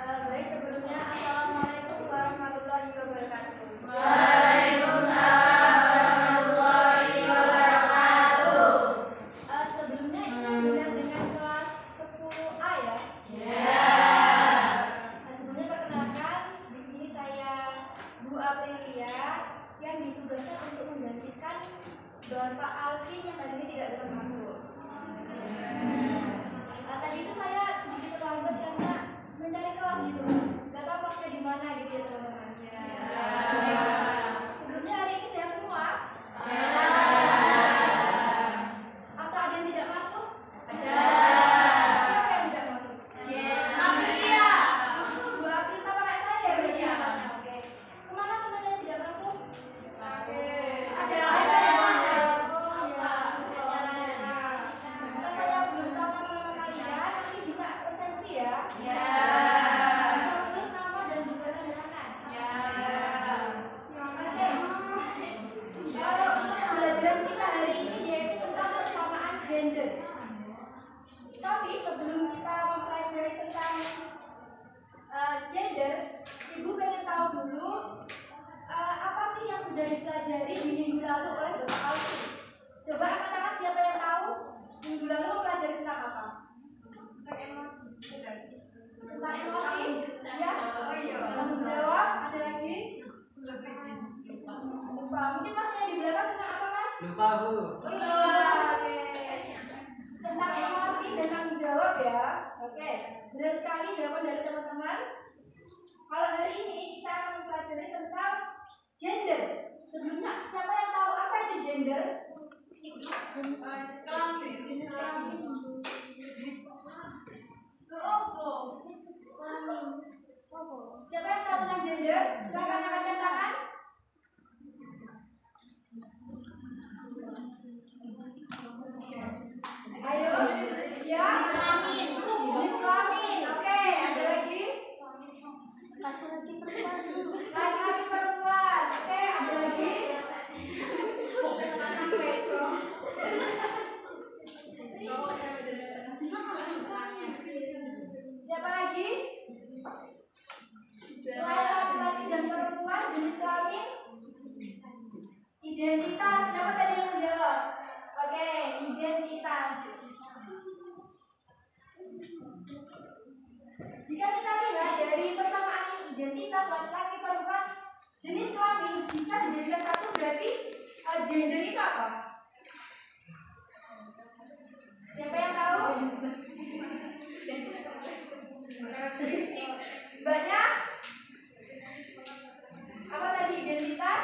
Baik, sebelumnya Assalamualaikum warahmatullahi wabarakatuh. Waalaikumsalam warahmatullahi wabarakatuh. Sebelumnya ini benar dengan kelas 10A ya? Ya. Sebelumnya perkenalkan, di sini saya Bu Aprilia yang ditugaskan untuk menggantikan Bapak Alvin yang hari ini tidak dapat masuk. Tadi itu saya sedikit terlambat karena mencari kelas gitu, nggak tahu kelasnya di mana gitu ya teman-teman. Sebelumnya hari ini sehat semua? Atau ada yang tidak masuk? Siapa yang tidak masuk? Aprilia. Bu Aprilia sama kayak saya berarti namanya. Oke. Kemana teman yang tidak masuk? Ada yang masuk. Oh iya. Karena saya belum tahu nama-nama kalian, nanti bisa resensi ya. Bisa tulis nama dan juga tanda tangan. Oke. Kalau untuk pembelajaran kita hari ini yaitu tentang persamaan gender. Tapi sebelum kita mempelajari tentang gender, Ibu pengen tahu dulu apa sih yang sudah dipelajari di minggu lalu oleh Bapak Alvin. Coba angkat tangan siapa yang tahu minggu lalu mempelajari tentang apa? Tentang emosi. Tentang emosi? Ya? Oh iya. Tanggung jawab, ada lagi? Lupa. Mungkin Mas yang di belakang tentang apa Mas? Lupa, Bu. Oke. Tentang emosi dan tanggung jawab ya. Oke. Benar sekali jawaban dari teman-teman. Kalau hari ini kita akan mempelajari tentang gender. Sebelumnya siapa yang tahu apa itu gender? Kelamin. Jenis kelamin. Siapa yang tahu tentang gender? Silakan angkatkan tangan. Ayo, ya. Jenis kelamin. Oke, ada lagi? Laki-laki perempuan. Oke, ada lagi? Siapa lagi? Selain laki-laki dan perempuan, jenis kelamin? Identitas. Siapa tadi yang menjawab? Oke, identitas. Jika kita lihat dari persamaan ini, identitas laki-laki perempuan jenis kelamin, jika dijadikan satu berarti gender itu apa? Siapa yang tahu? Banyak? Apa tadi identitas?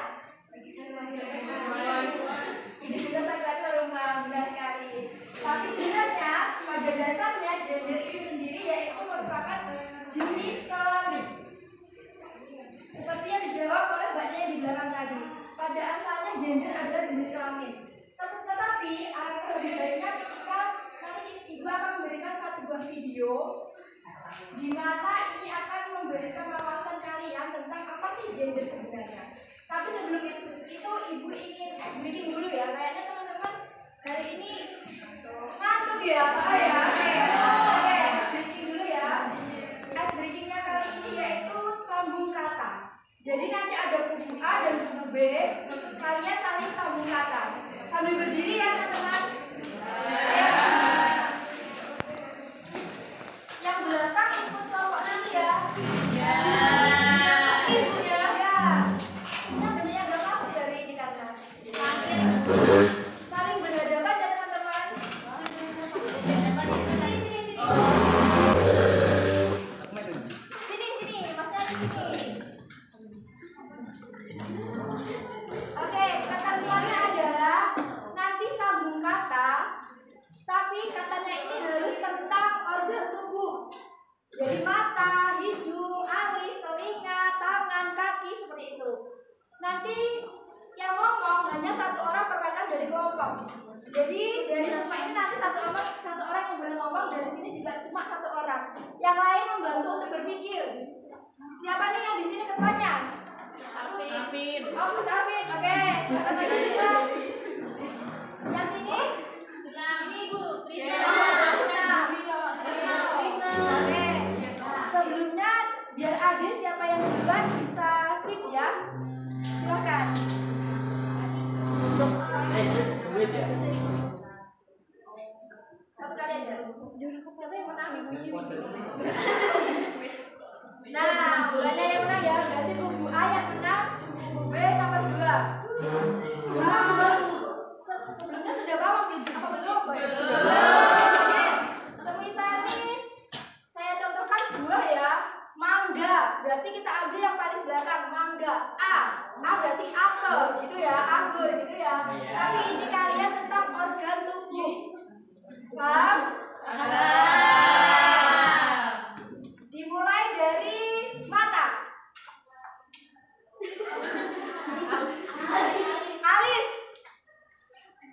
Identitas laki-laki perempuan, benar sekali. Tapi sebenarnya pada dasarnya gender itu sendiri yaitu merupakan jenis kelamin. Seperti yang dijawab oleh mbaknya yang di belakang tadi. Pada asalnya gender adalah jenis kelamin. Tetapi lebih baiknya ketika nanti Ibu akan memberikan satu buah video di mana ini akan memberikan wawasan kalian tentang apa sih gender sebenarnya. Tapi sebelum itu Ibu ingin ice breaking dulu ya. Kayaknya teman-teman hari ini ngantuk ya, Pak ya. Oke, ice breaking dulu ya. Ice breakingnya kali ini yaitu sambung kata. Jadi nanti ada kubu A dan kubu B. Kalian saling sambung kata. Sambil berdiri ya teman-teman. Ya. Yang belakang ikut kelompok nanti ya. Ibu ya. Ya. Kita benar agak masuk dari ini karena saling berhadapan ya teman-teman. Sini, masnya di sini. Oke, ketentuannya adalah nanti sambung kata, tapi katanya ini harus tentang organ tubuh. Jadi mata, hidung, alis, telinga, tangan, kaki seperti itu. Nanti yang ngomong hanya satu orang perwakilan dari kelompok. Jadi dari semua ini nanti satu orang yang boleh ngomong, dari sini juga cuma satu orang. Yang lain membantu untuk berpikir. Siapa nih yang di sini ketuanya? Alvin. Oh, Mas Alvin. Oke. Yang sini? Ibu. Oke. Sebelumnya Biar adil siapa yang duluan bisa sip ya. Silakan. Satu kali aja. Siapa yang menang? Nah, bulannya yang menang ya. Berarti Bu A yang menang, Bu B nomor 2. Sebelumnya sudah paham apa belum? Semisal nih, saya contohkan buah ya. Mangga, berarti kita ambil yang paling belakang. Mangga. A berarti apel gitu ya, anggur gitu ya. Tapi ini kalian tentang organ tubuh. Paham? Dimulai dari mata. Alis.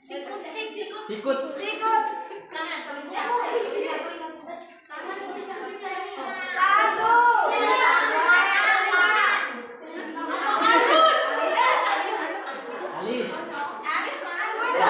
Sikut. Sikut. Satu. Alis. Alis mana?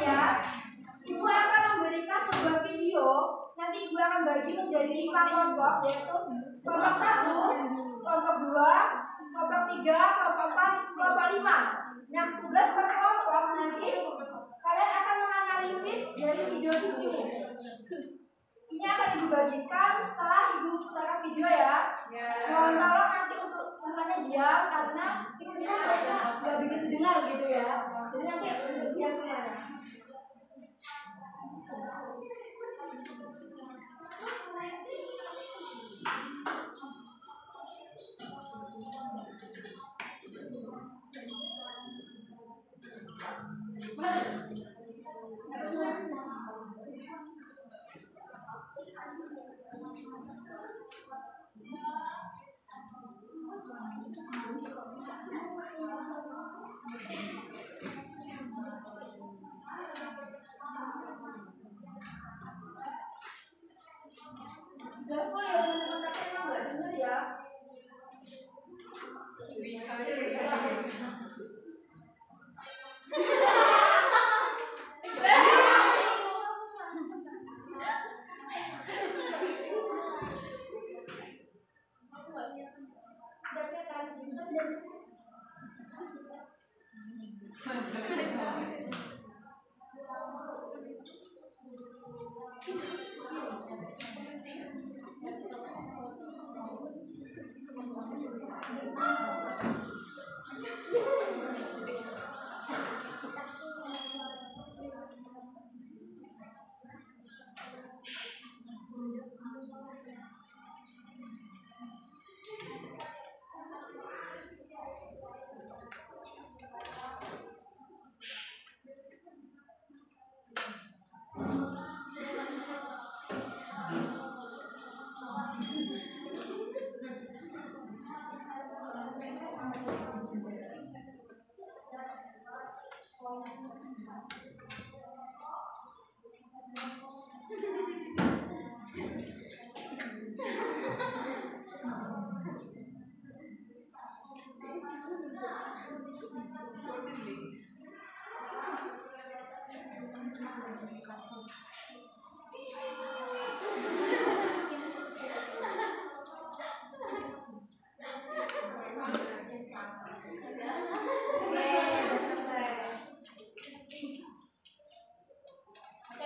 ya. Ibu akan memberikan sebuah video. Nanti ibu akan bagi menjadi 5 kelompok, yaitu kelompok 1, kelompok 2, kelompok 3, kelompok 4, kelompok 5. Nah, tugas per kelompok nanti kalian akan menganalisis dari video di sini. Ini akan ibu bagikan setelah ibu putarkan video ya. Mohon tolong nanti untuk semuanya diam karena kita kayaknya nggak begitu dengar gitu ya. Jadi nanti diam semuanya. Betul ya teman-teman, tapi emang nggak dengar ya.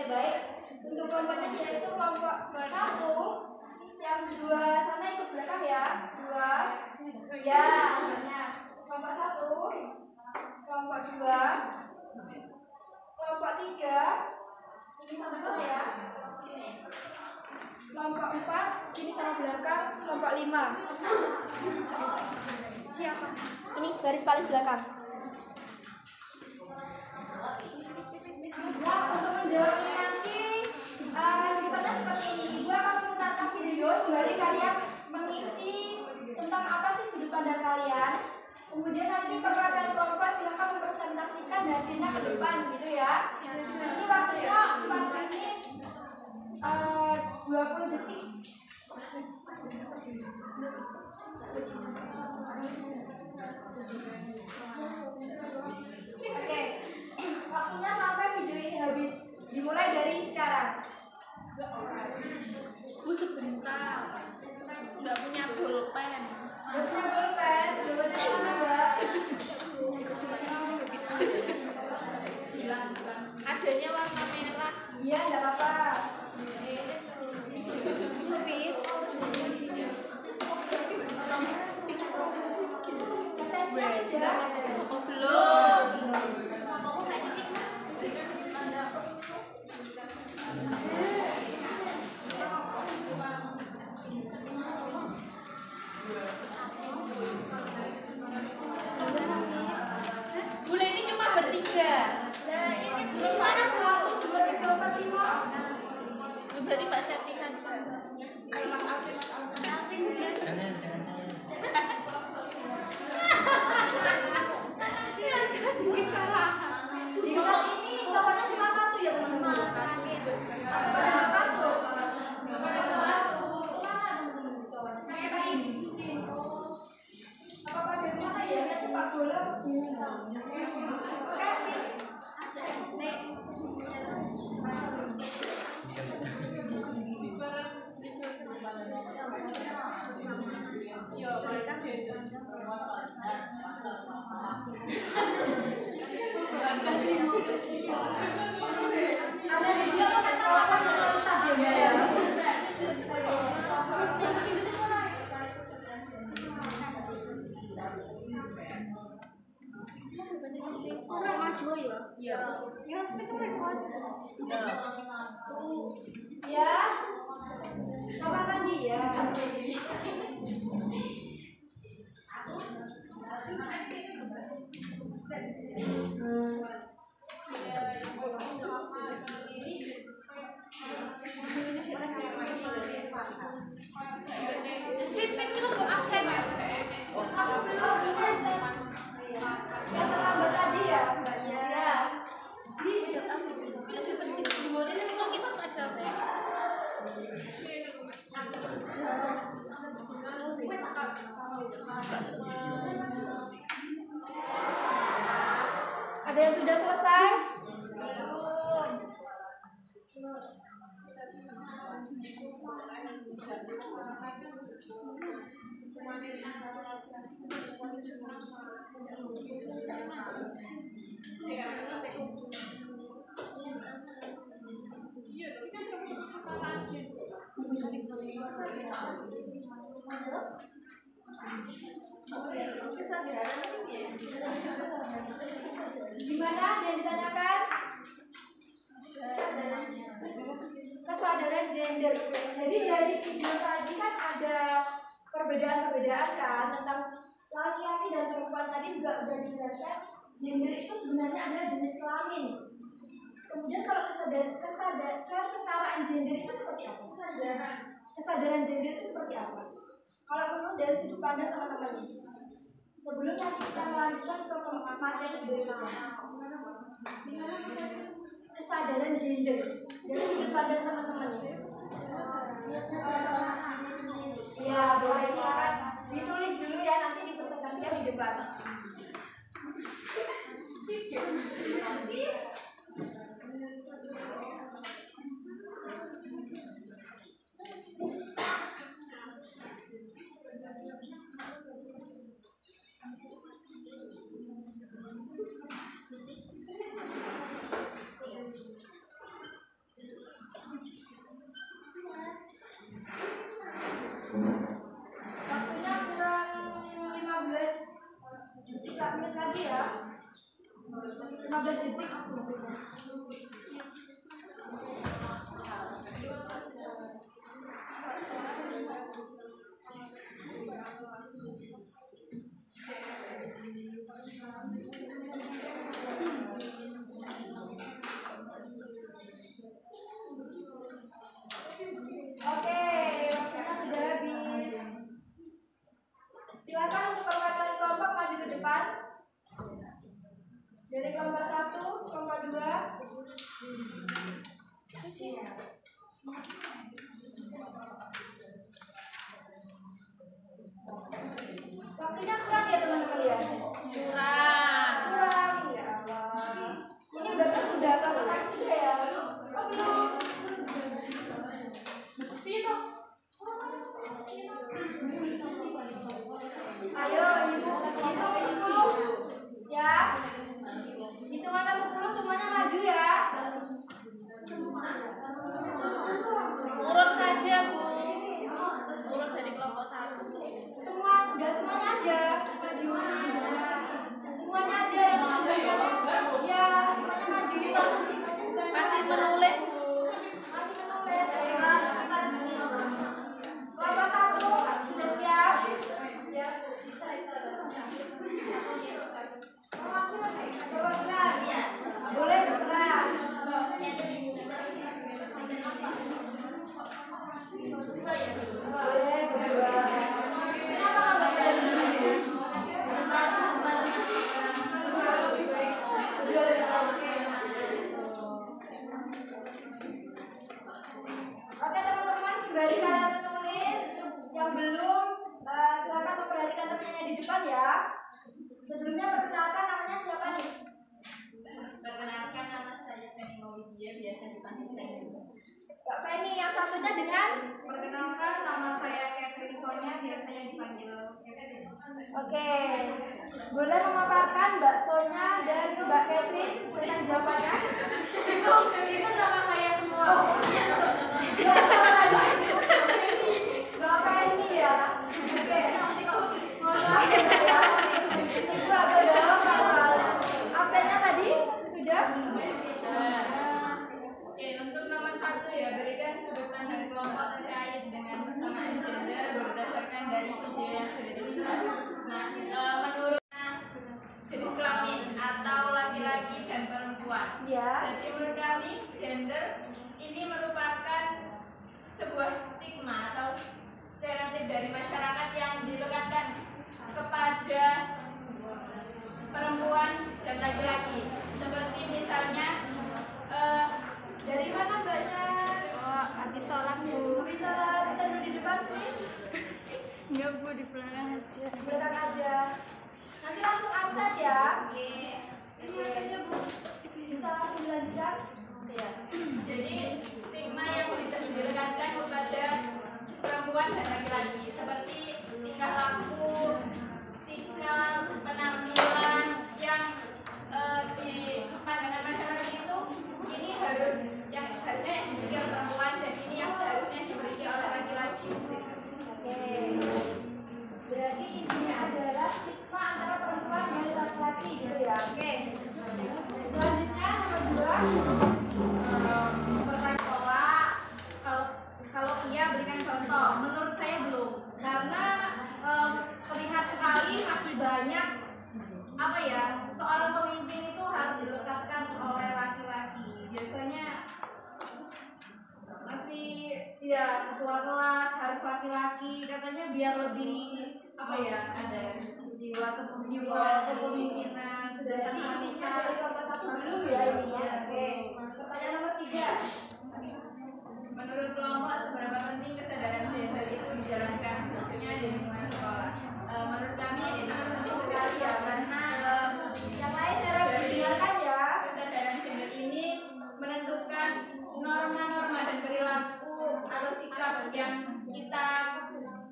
Baik, untuk kelompoknya yaitu kelompok 1, yang 2 sana ikut belakang ya, 2, ya, akhirnya kelompok 1, kelompok 2, kelompok 3, ini sama-sama ya, kelompok 4, sini sama belakang, kelompok 5. Siapa? Ini garis paling belakang. Nah, untuk menjawab ini nanti sifatnya seperti ini. Ibu akan menonton video sembari kalian mengisi tentang apa sih sudut pandang kalian. Kemudian nanti perwakilan kelompok silakan mempresentasikan hasilnya ke depan gitu ya. Ini waktunya 4 menit 20 detik. Oke, waktunya sampai video ini habis. Dimulai dari sekarang. Bu sebentar. Nggak punya pulpen. Nggak punya pulpen? Jawabannya mana, Mbak? Adanya warna merah. Iya, nggak apa-apa. Supit. Belum. Bule ini cuma bertiga. Nah, ini belum mana 1, 2, 3, 4, 5. Berarti Mbak Septi saja. Kalau Mas Alvin, di kelas ini cowoknya cuma 1 ya teman-teman. Pada masuk. Pada masuk. Mana teman-teman cowoknya? Saya baik. Apa dari mana ya? Lihat sepak bola. Oke. Ada video kan sama komunitas ya. Orang maju ya. Iya. Ya, penulis aja. Tuh. Ya. Sama mandi ya. Fit itu kok absen. Aku belum bisa. Yang terlambat tadi ya, mbaknya. Ya. Bila saya terjadi di luar ini belum bisa tak jawab ya. Ada yang sudah selesai? Belum. Gimana yang ditanyakan? Kesadaran gender. Jadi dari video tadi kan ada perbedaan-perbedaan kan tentang laki-laki dan perempuan tadi juga udah dijelaskan. Gender itu sebenarnya adalah jenis kelamin. Kemudian kalau kesetaraan gender itu seperti apa? Kesadaran gender itu seperti apa? Kalau menurut dari sudut pandang teman-teman ini. Sebelum nanti kita melanjutkan ke materi berikutnya. Kesadaran gender dari sudut pandang teman-teman ini. Ya boleh, silakan ditulis dulu ya, nanti dipresentasikan di depan. Waktunya kurang 15 detik lagi ya. 15 detik maksudnya. Oke, waktunya sudah habis. Silakan untuk perwakilan kelompok maju ke depan. Dari kelompok 1, kelompok 2. Waktunya kurang ya teman-teman ya? Kurang. Kurang, ya Allah. Ini berarti sudah kelompok 1 sudah ya? Oh belum. Ayo ibu, hitung 10 ya. Hitungan ke 10 semuanya maju ya. Urut saja, Bu. Urut dari kelompok 1. Enggak semuanya aja maju. Semuanya aja yang menunjukkan. Ya, semuanya maju. Masih menulis, Bu. Masih menulis. Kelompok 1 sudah siap? Ya. Perwakilan ya. Boleh terserah. Boleh berdua. Kenapa nggak berani? Oke teman-teman, sembari kalian menulis, yang belum silakan memperhatikan temannya di depan ya. Sebelumnya perkenalkan namanya siapa nih? Perkenalkan, nama saya Feni Maulidia, biasa dipanggil Feni. Mbak Feni, yang satunya dengan? Perkenalkan, nama saya Catherine Sonia, biasanya dipanggil Catherine. Oke, boleh memaparkan baksonya dan Mbak Catherine tentang jawabannya? Itu nama saya semua. Bapak ini ya. Oke. Mohon maaf ya. Itu agak dalam soalnya. Absennya tadi sudah? Oke, untuk nomor 1 ya, berikan sudut pandang kelompok terkait dengan persamaan gender berdasarkan dari video yang sudah dilihat. Nah, menurut jenis kelamin atau laki-laki dan perempuan. Ya. Jadi menurut kami gender ini merupakan sebuah stigma atau stereotip dari masyarakat yang dilekatkan kepada perempuan dan laki-laki. Seperti misalnya Dari mana Mbaknya? Oh, habis sholat Bu. Bisa duduk di depan sini? Enggak Bu, di belakang aja. Di belakang aja. Nanti langsung absen ya. Oke. Ini absennya Bu. Bisa langsung dilanjutkan? ya, jadi stigma yang dilekatkan kepada perempuan dan laki-laki seperti tingkah laku, sikap, penampilan yang di pandangan masyarakat itu ini harus yang harusnya dimiliki oleh perempuan dan ini yang seharusnya dimiliki oleh laki-laki. Oke. Berarti intinya adalah stigma antara perempuan dan laki-laki gitu ya. Oke. Selanjutnya nomor 2. Pertanyaan kalau iya berikan contoh. Menurut saya belum, karena terlihat sekali masih banyak apa ya, seorang pemimpin itu harus dilekatkan oleh laki-laki. Biasanya masih ya ketua kelas harus laki-laki, katanya biar lebih apa ya, Ada jiwa kepemimpinan. Sedangkan intinya dari kelompok 1 belum ya ini ya. Oke. Pertanyaan nomor 3. Menurut kelompok seberapa penting kesadaran gender itu dijalankan khususnya di lingkungan sekolah? Menurut kami ini sangat penting sekali ya, karena Yang lain harap didengarkan ya. kesadaran gender ini menentukan norma-norma dan perilaku atau sikap yang kita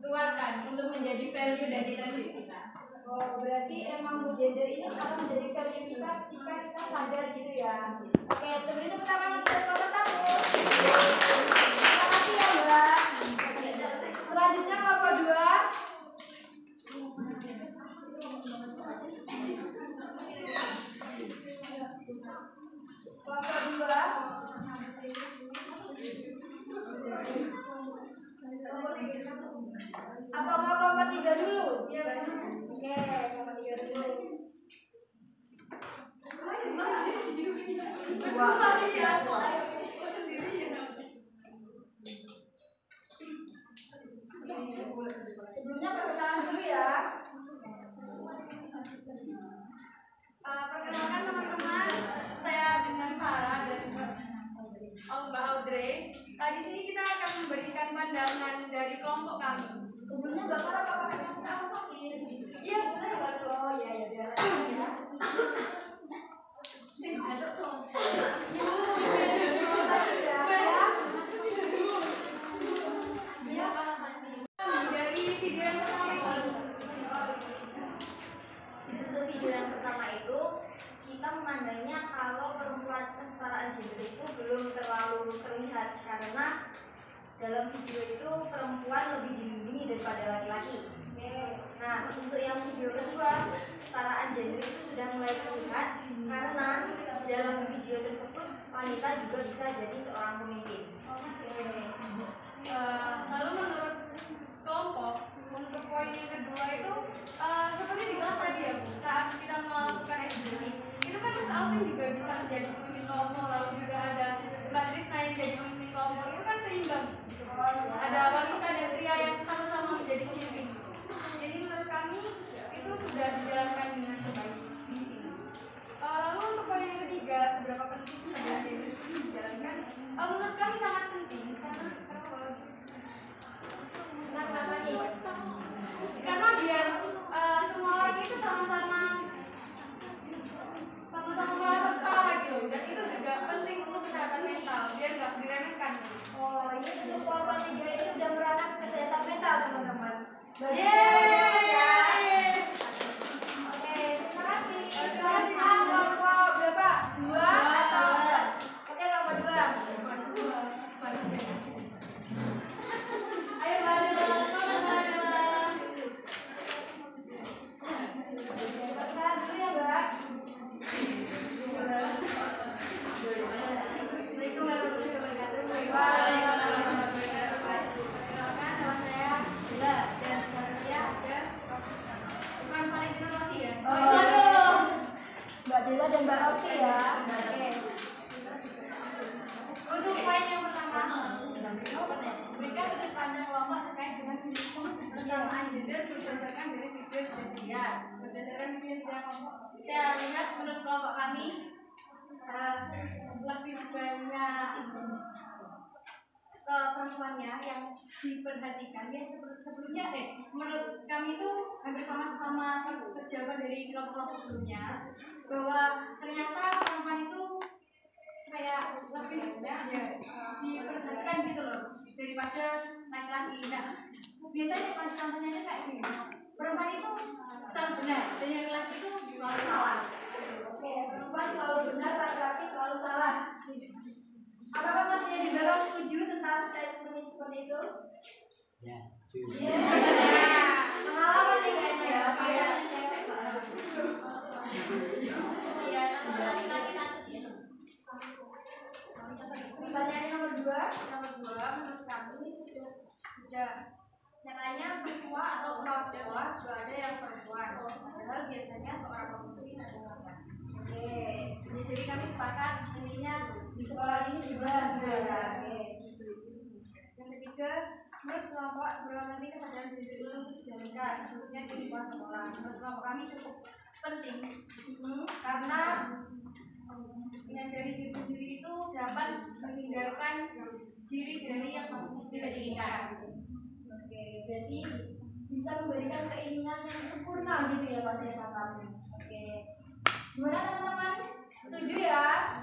keluarkan untuk menjadi value dan diri kita. Oh, berarti emang gender ini akan menjadi value kita ketika kita sadar gitu ya. Oke, beri tepuk tangan untuk kelompok 1. Terima kasih ya Mbak. Selanjutnya kelompok 2. Kelompok 2. Atau mau kelompok 3 dulu? Iya. Oke, kelompok 3 dulu. Sebelumnya perkenalan dulu ya. Perkenalkan teman-teman, saya dengan Farah dan Mbak Audrey. Di sini kita akan memberikan pandangan dari kelompok kami. Sebelumnya Mbak Farah apa sakit? Iya, boleh Mbak. Oh iya ya, biar ya. Dari video yang pertama Untuk video yang pertama itu kita memandangnya kalau perempuan kesetaraan gender itu belum terlalu terlihat karena dalam video itu perempuan lebih dilindungi daripada laki-laki. Nah, untuk yang video kedua, kesetaraan gender itu sudah mulai terlihat karena dalam video tersebut wanita juga bisa jadi seorang pemimpin. Lalu menurut kelompok, untuk poin yang kedua itu seperti di kelas tadi ya Bu, saat kita melakukan SBY itu kan Mas Alvin juga bisa menjadi pemimpin kelompok, lalu juga ada Mbak Krisna yang jadi pemimpin kelompok, itu kan seimbang. Ada wanita dan pria yang sama-sama menjadi pemimpin. Jadi menurut kami itu sudah dijalankan dengan baik di sini. Lalu untuk poin yang ketiga, seberapa penting kesadaran gender itu dijalankan? Menurut kami sangat penting karena Kenapa nih? karena biar semua orang itu sama-sama merasa setara gitu, dan itu juga penting untuk kesehatan mental biar nggak diremehkan. Oh, ini untuk kelompok 3 ini udah merangkap kesehatan mental teman-teman. Yeay! berdasarkan video yang sudah saya lihat menurut kelompok kami lebih banyak ke perempuannya yang diperhatikan ya sebelumnya menurut kami itu hampir sama jawaban dari kelompok-kelompok sebelumnya bahwa ternyata perempuan itu kayak lebih ya, diperhatikan gitu loh daripada laki-laki. Nah biasanya contohnya itu kayak gini, perempuan itu selalu benar dan yang laki-laki itu selalu salah. Oke, perempuan selalu benar, laki-laki selalu salah. Apakah masnya di dalam setuju tentang statement seperti itu? Ya, setuju. Iya. Pengalaman nih kayaknya ya. Iya, laki-laki nanti. Pertanyaan nomor 2. Nomor 2 menurut kami sudah nyatanya perempuan atau kepala sekolah sudah ada yang perempuan, padahal biasanya seorang pemimpin adalah laki. Oke. Jadi kami sepakat intinya Di sekolah ini juga ada. Oke. yang ketiga, menurut kelompok seberapa penting kesadaran gender itu dijalankan, khususnya di lingkungan sekolah. Menurut kelompok kami cukup penting karena menyadari diri sendiri itu dapat menghindarkan diri dari yang tidak diinginkan. Oke, berarti bisa memberikan keinginan yang sempurna gitu ya Pak saya katakan. Oke. Gimana teman-teman? Setuju ya?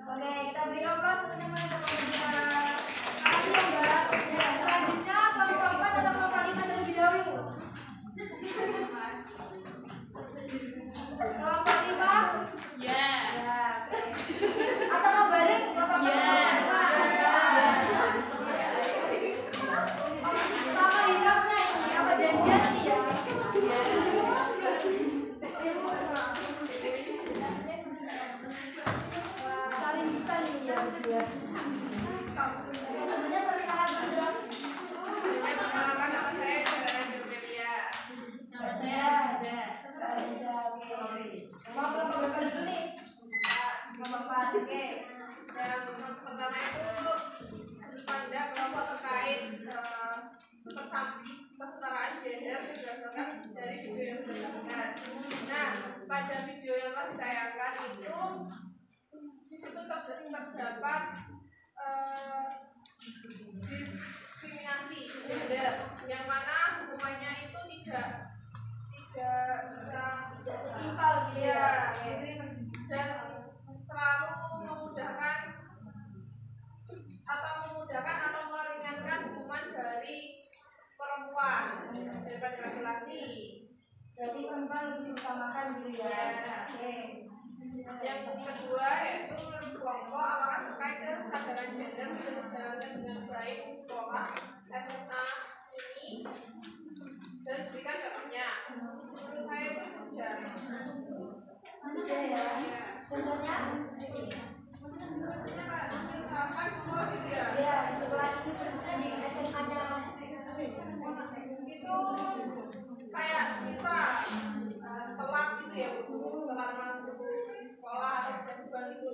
Oke, kita beri aplaus teman-teman kepada kami ya Mbak. Ya, selanjutnya kelompok 4 atau kelompok 5 terlebih dahulu. Kelompok 5? Ya. Ya, oke. Atau mau bareng kelompok 4 sama 5? Sama hidupnya ini, apa janjian ini ya? Saling kita ini ya berdua. Sebenarnya perkenalan berdua. Perkenalkan, nama saya Sarah Jumelia. Nama saya Aziza. Aziza, oke. Mau kelompok berapa dulu nih? Kelompok 4, oke. Yang pertama itu sudut pandang kelompok terkait kesetaraan gender berdasarkan dari video yang sudah dilakukan. Nah, pada video yang telah ditayangkan itu di situ terdapat diskriminasi gender yang mana hukumannya itu tidak bisa Tidak setimpal gitu ya. dan selalu memudahkan atau meringankan hukuman dari perempuan daripada laki-laki. Berarti perempuan lebih diutamakan gitu ya. Oke. Yang kedua yaitu menurut kelompok apakah terkait kesadaran gender sudah dijalankan dengan baik di sekolah SMA ini dan berikan contohnya. Menurut saya itu sudah. Sudah ya. Contohnya? Misalkan sekolah gitu ya. Ya, sekolah ini khususnya di SMA-nya Itu kayak bisa telat gitu ya, telat masuk di sekolah atau bisa bukan itu.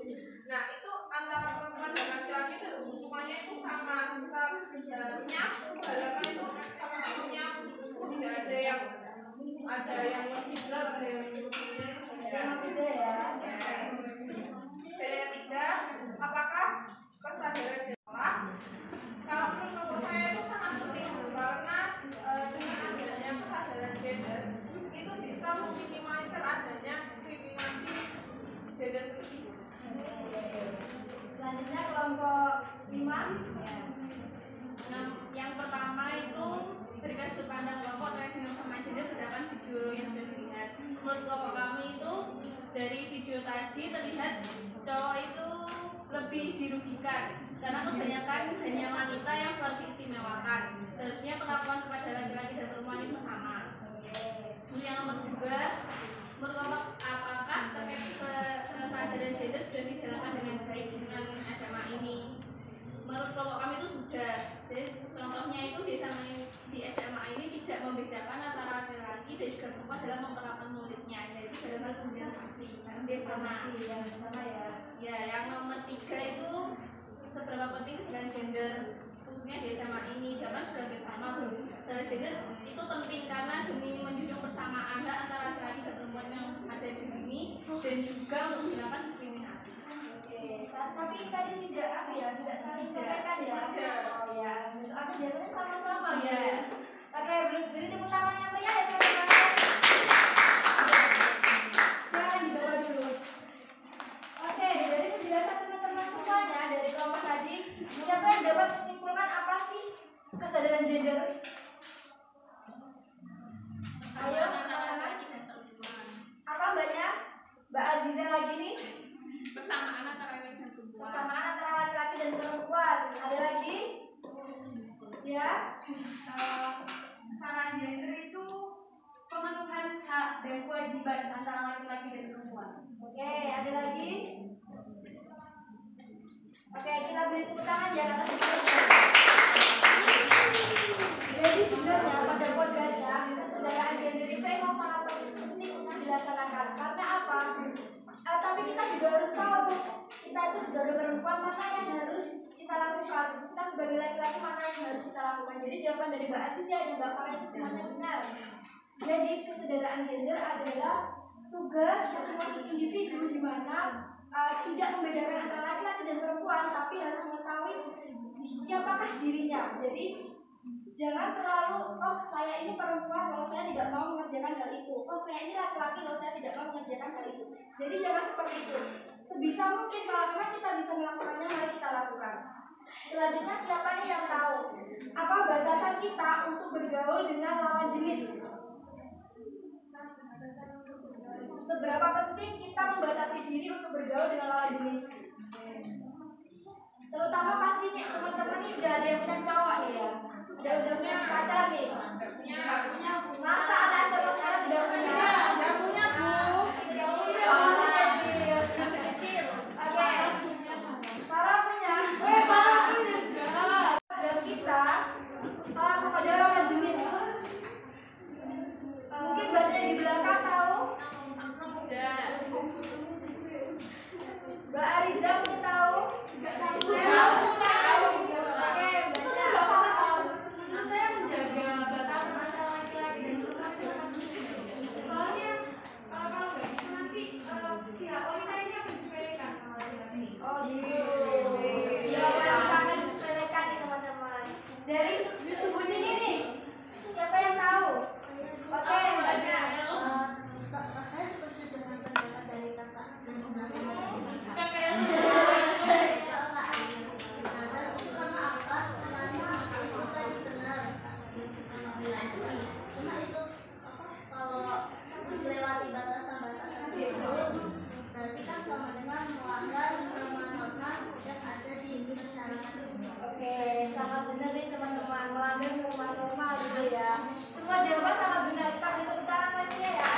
Nah itu antara perempuan dan laki-laki itu hukumannya itu sama, misal nyapu halaman itu sama-sama nyapu, tidak ada yang lebih berat, ada yang lebih ringan. yang sudah ya. Dan yang ketiga, apakah kesadaran di sekolah? Kalau menurut saya itu sangat penting karena dengan adanya kesadaran gender itu bisa meminimalisir adanya diskriminasi gender tersebut. Selanjutnya kelompok 5. Yang pertama itu dari sudut pandang kelompok terkait dengan sama gender berdasarkan video yang sudah dilihat. Menurut kelompok kami itu dari video tadi terlihat cowok itu lebih dirugikan karena kebanyakan hanya wanita yang selalu diistimewakan. Seharusnya perlakuan kepada laki-laki dan perempuan itu sama. Kemudian yang nomor 2, menurut kelompok apakah terkait kesadaran gender sudah dijalankan dengan baik dengan SMA ini? Menurut kelompok kami itu sudah. Jadi contohnya itu di SMA ini tidak membedakan antara laki-laki dan juga perempuan dalam memperlakukan muridnya, yaitu dalam hal pemberian sanksi karena dia sama. Sama ya. Ya, yang nomor 3 itu seberapa penting kesadaran gender khususnya di SMA ini, jawaban sudah bersama kesetaraan gender itu penting karena demi menjunjung persamaan hak antara laki-laki dan perempuan yang ada di sini dan juga untuk menghilangkan diskriminasi. Oke, tapi tadi tidak saling contekan ya. Oh ya, soalnya jawabannya sama-sama. Iya. Oke, beri tepuk tangan yang meriah ya teman-teman. Silakan dibawa dulu. Oke, dari penjelasan teman-teman semuanya dari kelompok tadi, siapa yang dapat menyimpulkan apa sih kesadaran gender? Ayo, Antara laki dan perempuan. apa mbaknya? Mbak Aziza lagi nih. Persamaan antara laki dan perempuan. Persamaan antara laki-laki dan perempuan. Ada lagi? Ya. Kesetaraan gender itu pemenuhan hak dan kewajiban antara laki-laki dan perempuan. Oke, ada lagi? Oke, kita beri tepuk tangan ya atas semuanya. Jadi sebenarnya pada kodratnya kesetaraan gender itu emang sangat penting untuk dilaksanakan. Karena apa? Tapi kita juga harus tahu kita itu sebagai perempuan mana yang harus kita lakukan, kita sebagai laki-laki mana yang harus kita lakukan. Jadi jawaban dari Mbak Aziza dan Mbak Farah itu semuanya benar. Jadi kesetaraan gender adalah tugas masing-masing individu di mana tidak membedakan antara laki-laki dan perempuan, tapi harus mengetahui siapakah dirinya. Jadi jangan terlalu, oh saya ini perempuan, kalau saya tidak mau mengerjakan hal itu. Oh saya ini laki-laki, kalau saya tidak mau mengerjakan hal itu. Jadi jangan seperti itu. Sebisa mungkin kalau memang kita bisa melakukannya, mari kita lakukan. Selanjutnya siapa nih yang tahu apa batasan kita untuk bergaul dengan lawan jenis? Seberapa penting kita membatasi diri untuk bergaul dengan lawan jenis? Terutama pasti nih teman-teman nih udah ada yang punya cowok nih ya, udah punya pacar nih. Masa anak sama sekarang tidak punya? Tidak punya bu. Masih kecil. Oke. Para punya. Para punya. Dan kita kepada lawan jenis. Mungkin badannya di belakang tahu. Mbak Ariza mungkin tahu? Tahu. Oke, Menurut saya menjaga batasan antara laki-laki dan perempuan. Soalnya kalau nggak gitu nanti pihak wanita ini akan disepelekan sama laki-laki. oh gitu. Ya, wanita akan disepelekan nih teman-teman. Dari sebuah sini nih, siapa yang tahu? Oke, ada. Saya setuju dengan pendapat dari kakak dan Kakak yang cuma itu kalau melewati batasan-batasan itu berarti kan sama dengan melanggar norma-norma yang ada di masyarakat. Oke, sangat benar nih teman-teman, melanggar norma-norma gitu ya. Semua jawaban sangat benar, kita beri tepuk tangan lagi ya.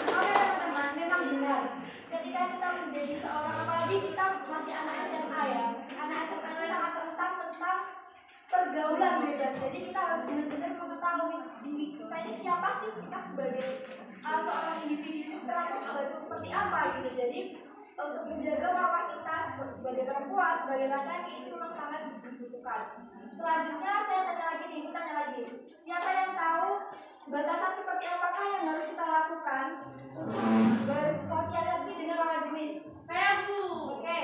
Oke teman-teman, memang benar. Ketika kita menjadi seorang, apalagi kita masih anak SMA ya, anak SMA itu sangat rentan tentang pergaulan bebas. Jadi kita harus benar-benar mengetahui diri kita ini siapa sih, kita sebagai seorang individu itu perannya seperti apa gitu. Jadi untuk menjaga marwah kita sebagai perempuan, sebagai laki-laki itu memang sangat dibutuhkan. Selanjutnya saya tanya lagi, siapa yang tahu batasan seperti apakah yang harus kita lakukan untuk bersosialisasi dengan lawan jenis? saya bu. Oke.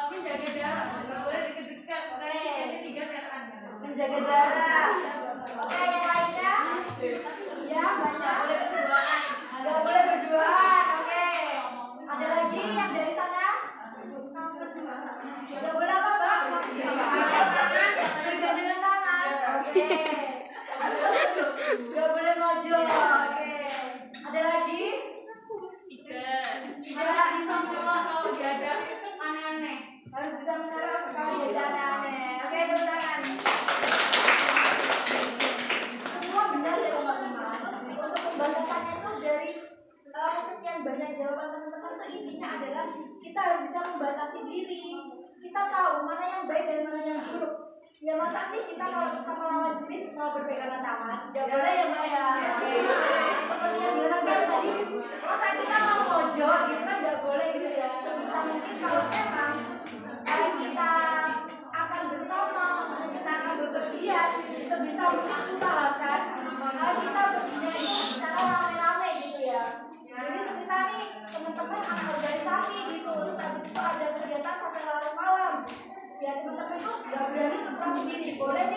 Menjaga jarak, nggak boleh deket-deket. Nanti tiga setan. Menjaga jarak. Oke, yang lainnya? Iya, banyak. Gak boleh berduaan. Oke. Ada lagi yang dari sana? Gak boleh apa mbak? Bergandengan tangan. Oke. Gak boleh mojok. Oke. Ada lagi? Harus bisa menolak kalau diajak aneh-aneh. Harus bisa menolak kalau diajak aneh-aneh. Oke, tepuk tangan. Semua benar ya teman-teman. Untuk pembatasannya itu dari sekian banyak jawaban teman-teman itu intinya adalah kita harus bisa membatasi diri. Kita tahu mana yang baik dan mana yang buruk. Ya masa sih kita kalau sama lawan jenis mau berpegangan tangan? Tidak boleh ya mbak ya. Seperti yang bilang mbak tadi, masa kita mau pojok gitu kan nggak boleh gitu ya. Sebisa mungkin kalau emang kita akan bersama, maksudnya kita akan bekerja sendiri. Boleh